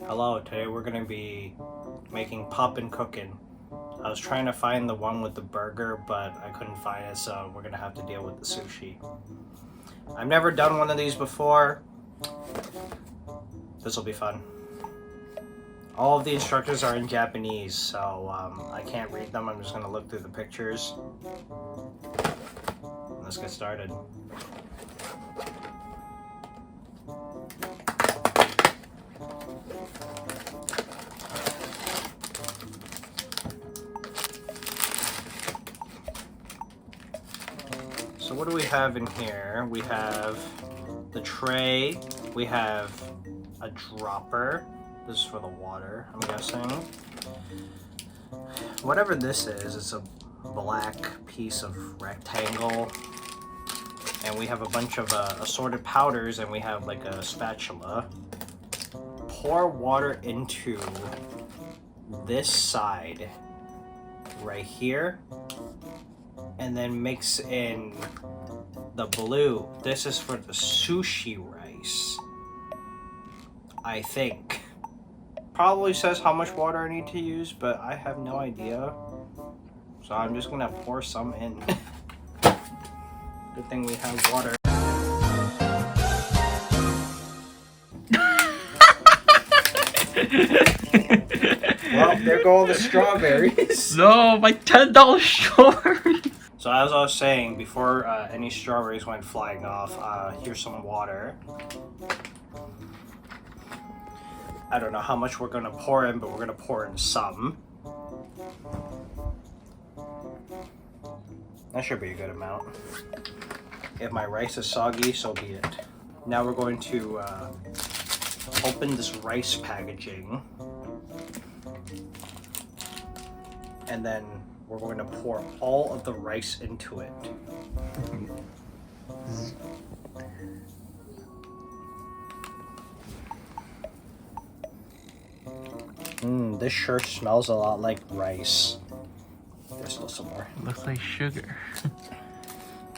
Hello, today we're going to be making Popin Cookin. I was trying to find the one with the burger, but I couldn't find it, so we're going to have to deal with the sushi. I've never done one of these before. This will be fun. All of the instructions are in Japanese, so I can't read them. I'm just going to look through the pictures. Let's get started. So what do we have in here? We have the tray, we have a dropper. This is for the water, I'm guessing. Whatever this is, it's a black piece of rectangle. And we have a bunch of assorted powders, and we have like a spatula. Pour water into this side right here. And then mix in the blue. This is for the sushi rice, I think. Probably says how much water I need to use, but I have no idea. So I'm just gonna pour some in. Good thing we have water. Well, there go all the strawberries. No, my $10 strawberries. So as I was saying, before any strawberries went flying off, here's some water. I don't know how much we're gonna pour in, but we're gonna pour in some. That should be a good amount. If my rice is soggy, so be it. Now we're going to open this rice packaging. And then we're going to pour all of the rice into it. This sure smells a lot like rice. There's still some more. Looks like sugar.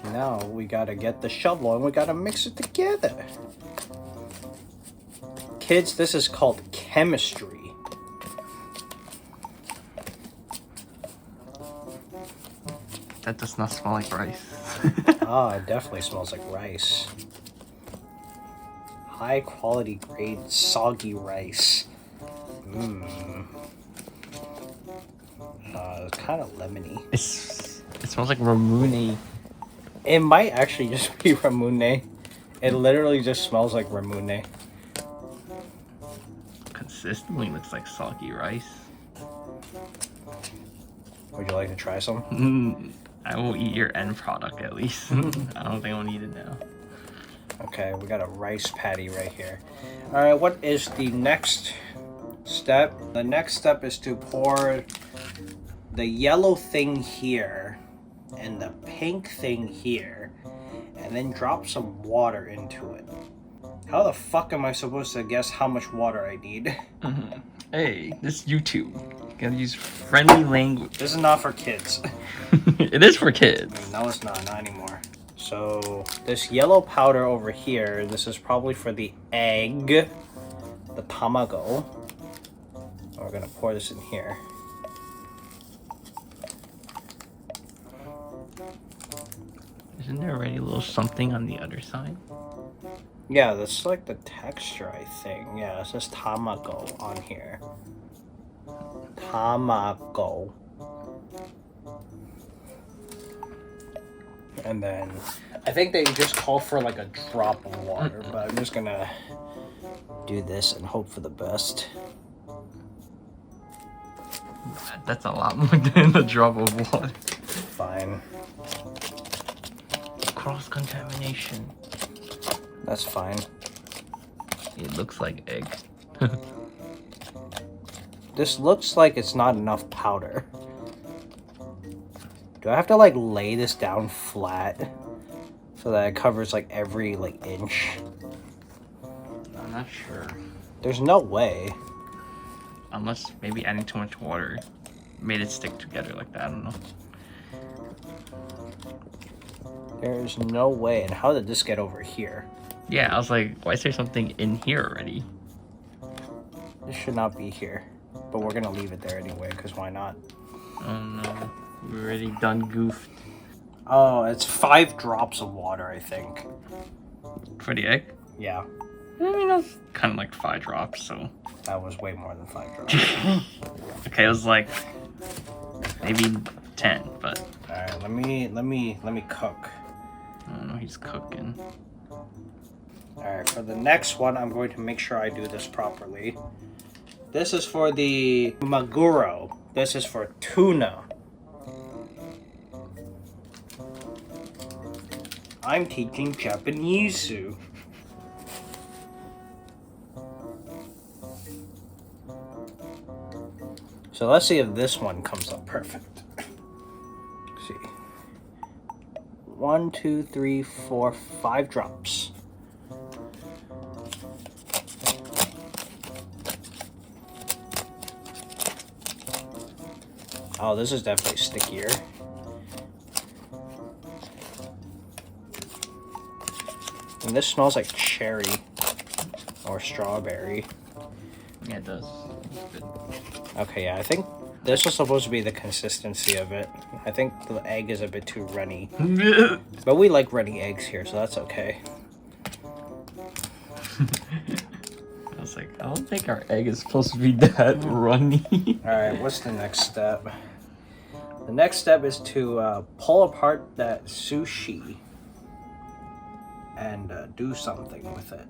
Now we gotta get the shovel and we gotta mix it together. Kids, this is called chemistry. That does not smell like rice. Ah, it definitely smells like rice. High quality grade soggy rice. It's kind of lemony. It smells like ramune. It might actually just be ramune. It literally just smells like ramune. Consistently looks like soggy rice. Would you like to try some? I will eat your end product at least. I don't think I'll need it now. Okay, we got a rice patty right here. Alright, what is the next step? The next step is to pour the yellow thing here and the pink thing here, and then drop some water into it. How the fuck am I supposed to guess how much water I need? Hey, this is YouTube. You gotta use friendly language. This is not for kids. It is for kids. No, it's not anymore. So this yellow powder over here, this is probably for the egg, the tamago. We're gonna pour this in here. Isn't there already a little something on the other side? Yeah, that's like the texture, I think. Yeah, it says tamago on here. Tamago. And then I think they just call for like a drop of water, but I'm just gonna do this and hope for the best. That's a lot more than a drop of water. Fine. Cross-contamination. That's fine. It looks like egg. This looks like it's not enough powder. Do I have to like lay this down flat so that it covers like every like inch? I'm not sure. There's no way. Unless maybe adding too much water made it stick together like that. I don't know. There's no way. And how did this get over here? Yeah, I was like, why is there something in here already? This should not be here. But we're gonna leave it there anyway, because why not? Oh no, we already done goofed. Oh, it's 5 drops of water, I think. For the egg? Yeah. I mean, that's kind of like 5 drops, so. That was way more than 5 drops. Okay, it was like maybe 10, but. Alright, let me cook. I don't know, he's cooking. Alright, for the next one, I'm going to make sure I do this properly. This is for the maguro. This is for tuna. I'm teaching Japanese. So let's see if this one comes up perfect. Let's see. 1, 2, 3, 4, 5 drops. Oh, this is definitely stickier. And this smells like cherry or strawberry. Yeah, it does. Okay, yeah, I think this was supposed to be the consistency of it. I think the egg is a bit too runny. But we like runny eggs here, so that's okay. I was like, I don't think our egg is supposed to be that runny. Alright, what's the next step? The next step is to pull apart that sushi and do something with it.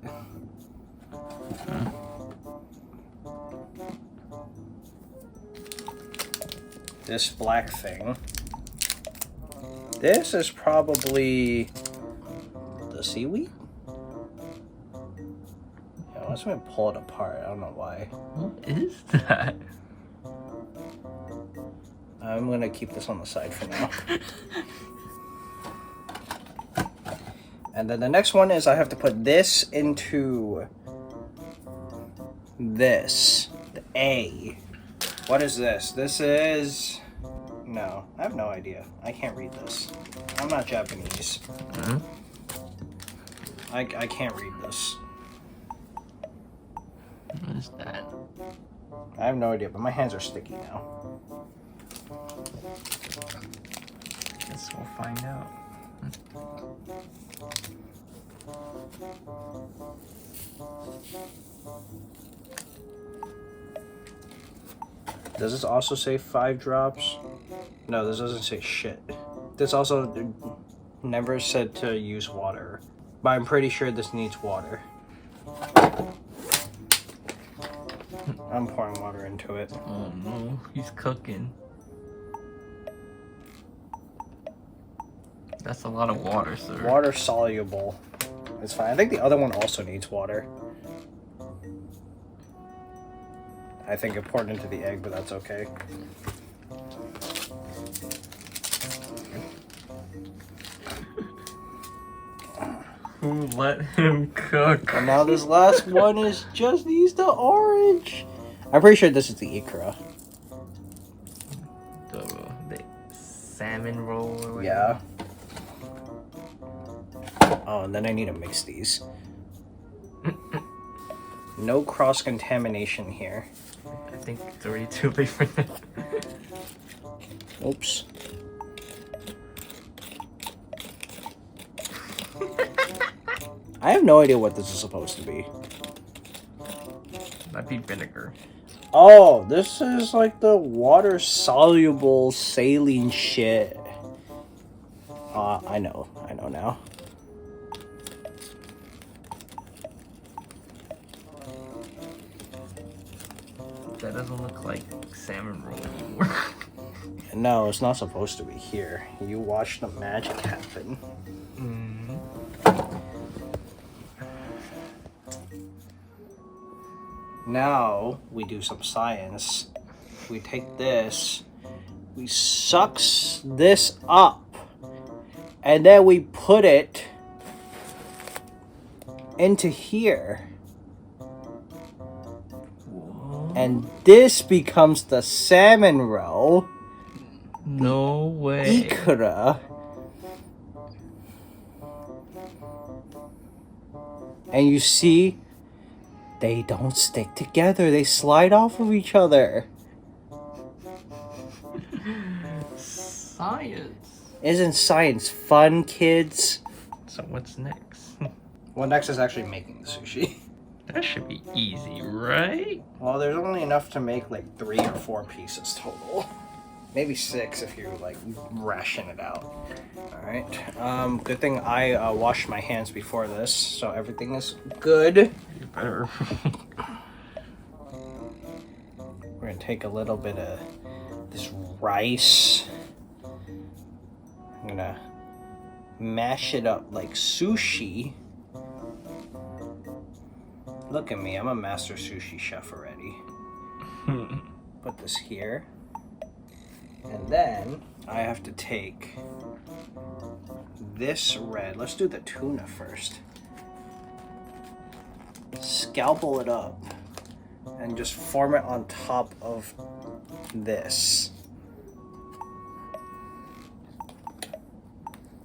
This black thing. This is probably the seaweed? Yeah, let's pull it apart. I don't know why. What is that? I'm gonna keep this on the side for now. And then the next one is I have to put this into this. The A. What is this? This is... No, I have no idea. I can't read this. I'm not Japanese. Hmm? I can't read this. What is that? I have no idea, but my hands are sticky now. Guess we'll find out. Does this also say 5 drops? No, this doesn't say shit. This also never said to use water. But I'm pretty sure this needs water. I'm pouring water into it. Oh no, he's cooking. That's a lot of water, sir. Water soluble. It's fine. I think the other one also needs water. I think it poured into the egg, but that's okay. Who let him cook? And now this last one is just needs the orange. I'm pretty sure this is the ikra. The salmon roll or whatever. Yeah. Oh, and then I need to mix these. No cross-contamination here. I think it's already too late for that. Oops. I have no idea what this is supposed to be. Might be vinegar. Oh, this is like the water-soluble saline shit. I know now. That doesn't look like salmon roll anymore. No, it's not supposed to be here. You watch the magic happen. Mm-hmm. Now we do some science. We take this, we sucks this up, and then we put it into here. Whoa. And this becomes the salmon roll. No way. Ikra. And you see They don't stick together. They slide off of each other. Science. Isn't science fun, kids? So what's next? Well, next is actually making the sushi. That should be easy, right? Well, there's only enough to make like 3 or 4 pieces total. Maybe 6 if you like ration it out. All right. Good thing I washed my hands before this, so everything is good. You better. We're gonna take a little bit of this rice. I'm gonna mash it up like sushi. Look at me, I'm a master sushi chef already. Put this here. And then I have to take this red. Let's do the tuna first. Scalpel it up and just form it on top of this.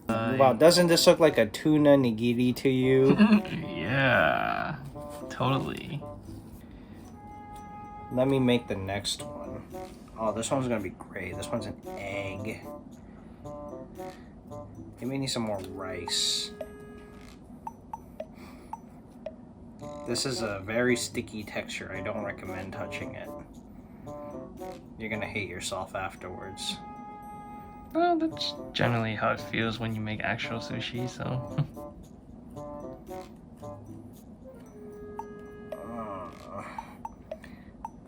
Wow, doesn't this look like a tuna nigiri to you? Yeah, totally. Let me make the next one. Oh, this one's gonna be great. This one's an egg. Give me some more rice. This is a very sticky texture. I don't recommend touching it. You're gonna hate yourself afterwards. Well, that's generally how it feels when you make actual sushi, so.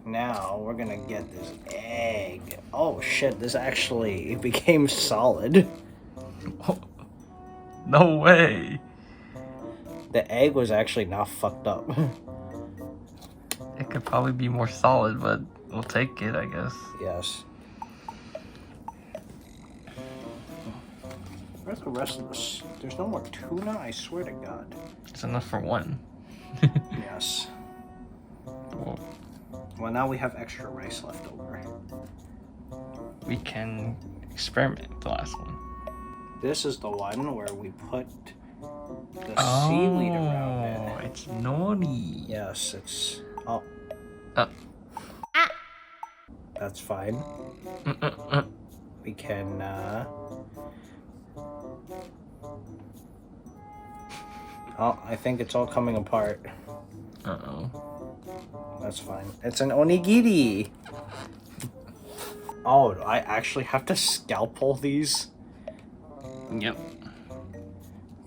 Now we're gonna get this egg. Oh shit, this actually became solid. No way. The egg was actually not fucked up. It could probably be more solid, but we'll take it, I guess. Yes. Where's the rest of this? There's no more tuna? I swear to God. It's enough for one. Yes. Whoa. Well, now we have extra rice left over. We can experiment with the last one. This is the one where we put the seaweed around it. It's nori. Yes, it's... Oh. That's fine. We can, Oh, I think it's all coming apart. Uh-oh. That's fine. It's an onigiri! Oh, I actually have to scalpel these? Yep.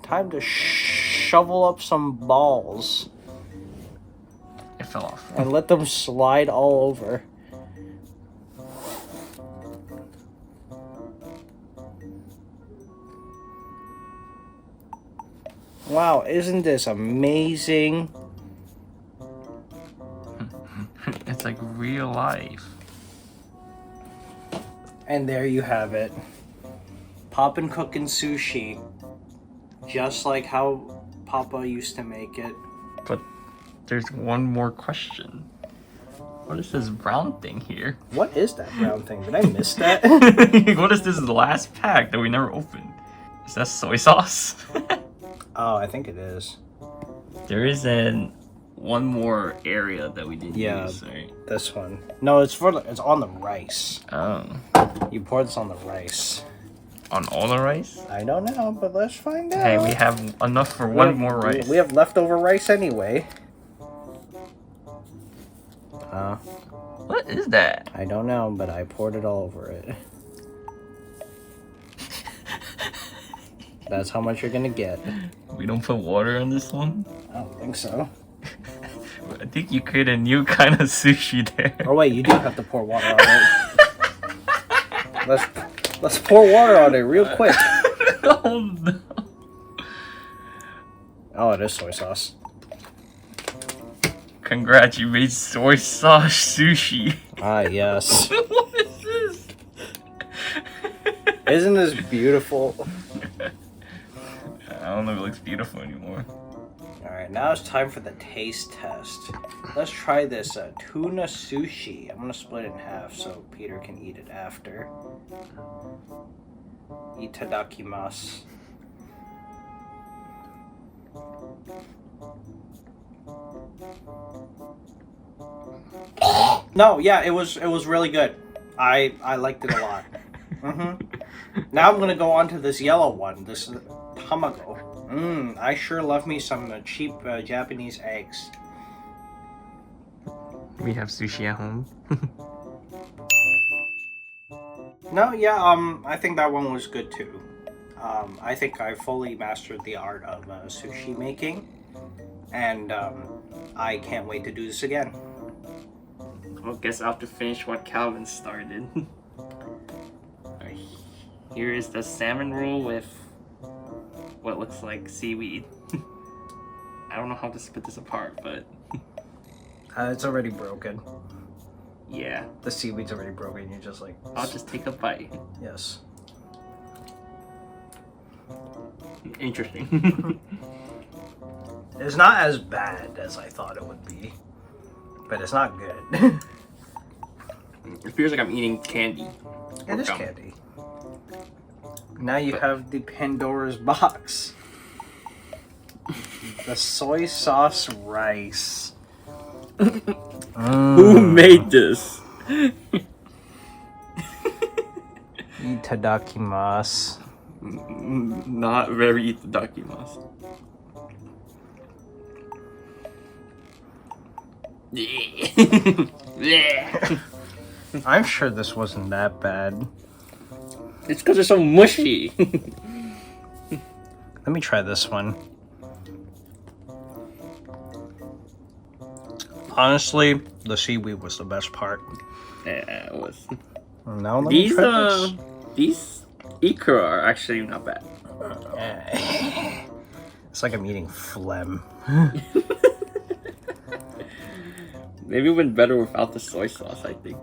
Time to shovel up some balls. It fell off. And let them slide all over. Wow, isn't this amazing? It's like real life. And there you have it. Popin Cookin sushi. Just like how Papa used to make it. But there's one more question. What is this brown thing here? What is that brown thing? Did I miss that? What is this last pack that we never opened? Is that soy sauce? Oh, I think it is. There is one more area that we didn't use, right? This one. No, it's on the rice. Oh. You pour this on the rice. On all the rice? I don't know, but let's find out. Hey, we have enough for one more rice. We have leftover rice anyway. What is that? I don't know, but I poured it all over it. That's how much you're gonna get. We don't put water on this one? I don't think so. I think you create a new kind of sushi there. Oh wait, you do have to pour water on it. Let's pour water on it real quick. Oh no. Oh, it is soy sauce. Congrats, you made soy sauce sushi. Ah, yes. What is this? Isn't this beautiful? I don't know if it looks beautiful anymore. Alright, now it's time for the taste test. Let's try this tuna sushi. I'm gonna split it in half so Peter can eat it after. Itadakimasu. No, yeah, it was really good. I liked it a lot. Now I'm gonna go on to this yellow one. This is tamago. I sure love me some cheap Japanese eggs. We have sushi at home. No, yeah, I think that one was good too. I think I fully mastered the art of sushi making, and I can't wait to do this again. Well, guess I'll have to finish what Calvin started. Alright, here is the salmon roll with what looks like seaweed. I don't know how to split this apart, but It's already broken. yeah. The seaweed's already broken. You're just like... I'll just take a bite. Yes. Interesting. It's not as bad as I thought it would be, but it's not good. It feels like I'm eating candy. It is gum. candy. Now you have the Pandora's box. The soy sauce rice. Who made this? Itadakimasu. Not very itadakimasu. Yeah. I'm sure this wasn't that bad. It's because it's so mushy. Let me try this one. Honestly, the seaweed was the best part. Yeah, it was. Now let me try this. These ikra are actually not bad. It's like I'm eating phlegm. Maybe it went better without the soy sauce, I think.